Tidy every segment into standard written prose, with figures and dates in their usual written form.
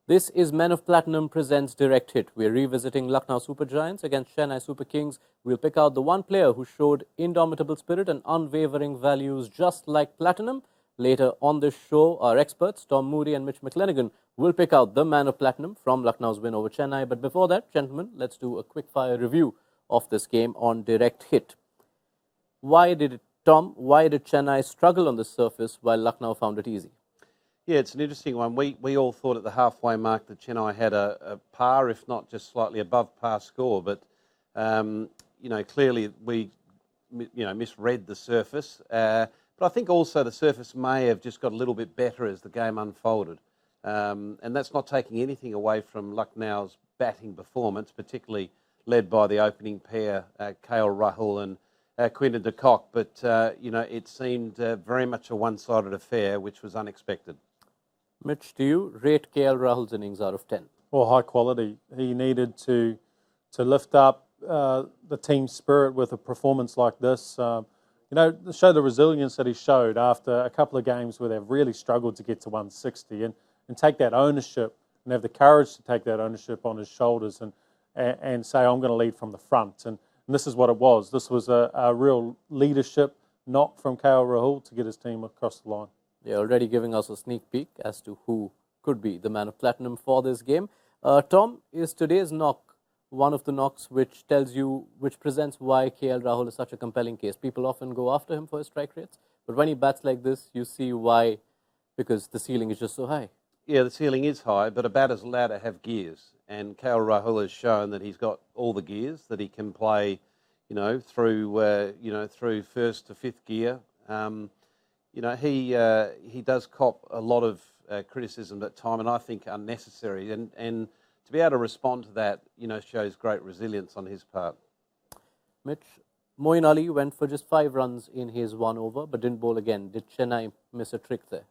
This is Men of Platinum presents Direct Hit. We're revisiting Lucknow Super Giants against Chennai Super Kings. We'll pick out the one player who showed indomitable spirit and unwavering values just like Platinum. Later on this show, our experts, Tom Moody and Mitch McClenaghan, will pick out the Man of Platinum from Lucknow's win over Chennai. But before that, gentlemen, let's do a quick-fire review of this game on Direct Hit. Why did Chennai struggle on the surface while Lucknow found it easy? Yeah, it's an interesting one. We all thought at the halfway mark that Chennai had a par, if not just slightly above par score. But, clearly we, misread the surface. But I think also the surface may have just got a little bit better as the game unfolded. And that's not taking anything away from Lucknow's batting performance, particularly led by the opening pair, KL Rahul and Quinton de Kock. But, it seemed very much a one-sided affair, which was unexpected. Mitch, do you rate KL Rahul's innings out of 10? Well, high quality. He needed to lift up the team spirit with a performance like this. Show the resilience that he showed after a couple of games where they've really struggled to get to 160 and take that ownership and have the courage to take that ownership on his shoulders and say, I'm going to lead from the front. And this is what it was. This was a real leadership knock from KL Rahul to get his team across the line. They're already giving us a sneak peek as to who could be the Man of Platinum for this game. Tom, is today's knock one of the knocks which presents why KL Rahul is such a compelling case? People often go after him for his strike rates, but when he bats like this, you see why, because the ceiling is just so high. Yeah, the ceiling is high, but a batter's allowed to have gears, and KL Rahul has shown that he's got all the gears, that he can play, through first to fifth gear. He does cop a lot of criticism at time, and I think unnecessary. And to be able to respond to that, shows great resilience on his part. Mitch, Moeen Ali went for just 5 runs in his 1 over, but didn't bowl again. Did Chennai miss a trick there?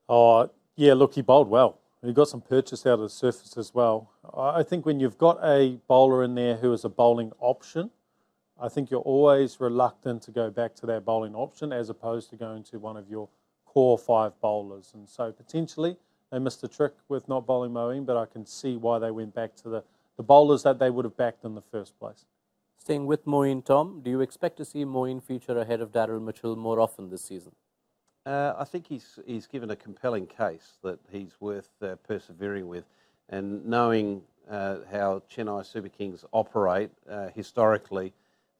Oh, yeah, look, he bowled well. He got some purchase out of the surface as well. I think when you've got a bowler in there who is a bowling option, I think you're always reluctant to go back to that bowling option as opposed to going to one of your core 5 bowlers. And so potentially they missed a trick with not bowling Moeen, but I can see why they went back to the bowlers that they would have backed in the first place. Staying with Moeen, Tom, do you expect to see Moeen feature ahead of Daryl Mitchell more often this season? I think he's given a compelling case that he's worth persevering with. And knowing how Chennai Super Kings operate historically,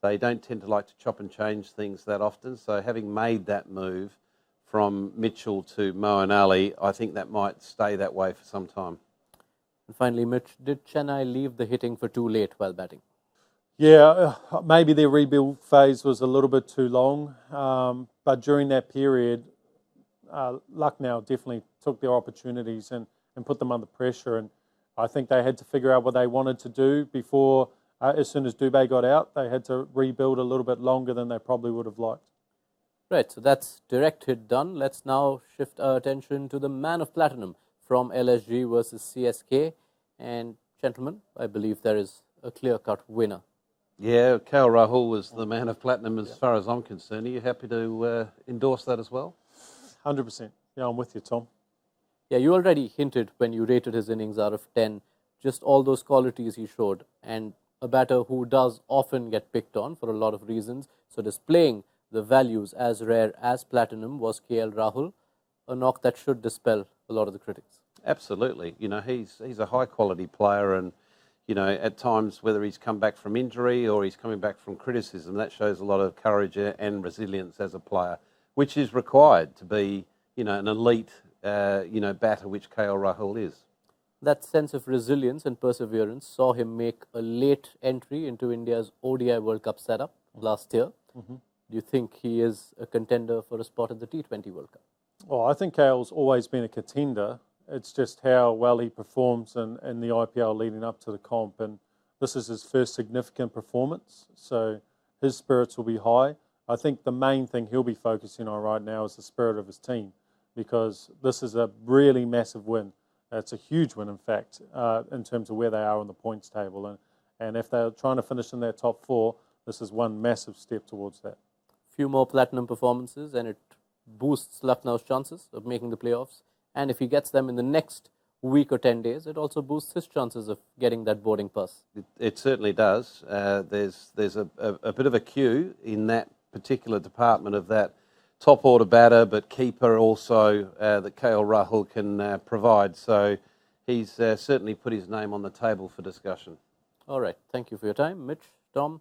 they don't tend to like to chop and change things that often. So having made that move from Mitchell to Moeen Ali, I think that might stay that way for some time. And finally, Mitch, did Chennai leave the hitting for too late while batting? Yeah, maybe their rebuild phase was a little bit too long. But during that period, Lucknow definitely took their opportunities and put them under pressure. And I think they had to figure out what they wanted to do before. As soon as Dubé got out, they had to rebuild a little bit longer than they probably would have liked. Right, so that's Direct Hit done. Let's now shift our attention to the Man of Platinum from LSG versus CSK. And gentlemen, I believe there is a clear-cut winner. Yeah, KL Rahul was the Man of Platinum as far as I'm concerned. Are you happy to endorse that as well? 100%. Yeah, I'm with you, Tom. Yeah, you already hinted when you rated his innings out of 10, just all those qualities he showed. And a batter who does often get picked on for a lot of reasons. So displaying the values as rare as Platinum was KL Rahul, a knock that should dispel a lot of the critics. Absolutely. He's a high-quality player, and, at times, whether he's come back from injury or he's coming back from criticism, that shows a lot of courage and resilience as a player, which is required to be, an elite, batter, which KL Rahul is. That sense of resilience and perseverance saw him make a late entry into India's ODI World Cup setup last year. Mm-hmm. Do you think he is a contender for a spot at the T20 World Cup? Well, I think KL's always been a contender. It's just how well he performs in the IPL leading up to the comp. And this is his first significant performance, so his spirits will be high. I think the main thing he'll be focusing on right now is the spirit of his team, because this is a really massive win. It's a huge win, in fact, in terms of where they are on the points table. And if they're trying to finish in their top 4, this is one massive step towards that. Few more Platinum performances and it boosts Lucknow's chances of making the playoffs. And if he gets them in the next week or 10 days, it also boosts his chances of getting that boarding pass. It certainly does. There's a bit of a queue in that particular department of that top order batter, but keeper also that KL Rahul can provide. So he's certainly put his name on the table for discussion. All right. Thank you for your time, Mitch, Tom.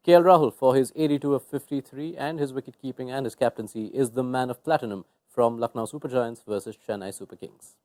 KL Rahul, for his 82 of 53 and his wicket keeping and his captaincy, is the man of platinum from Lucknow Super Giants versus Chennai Super Kings.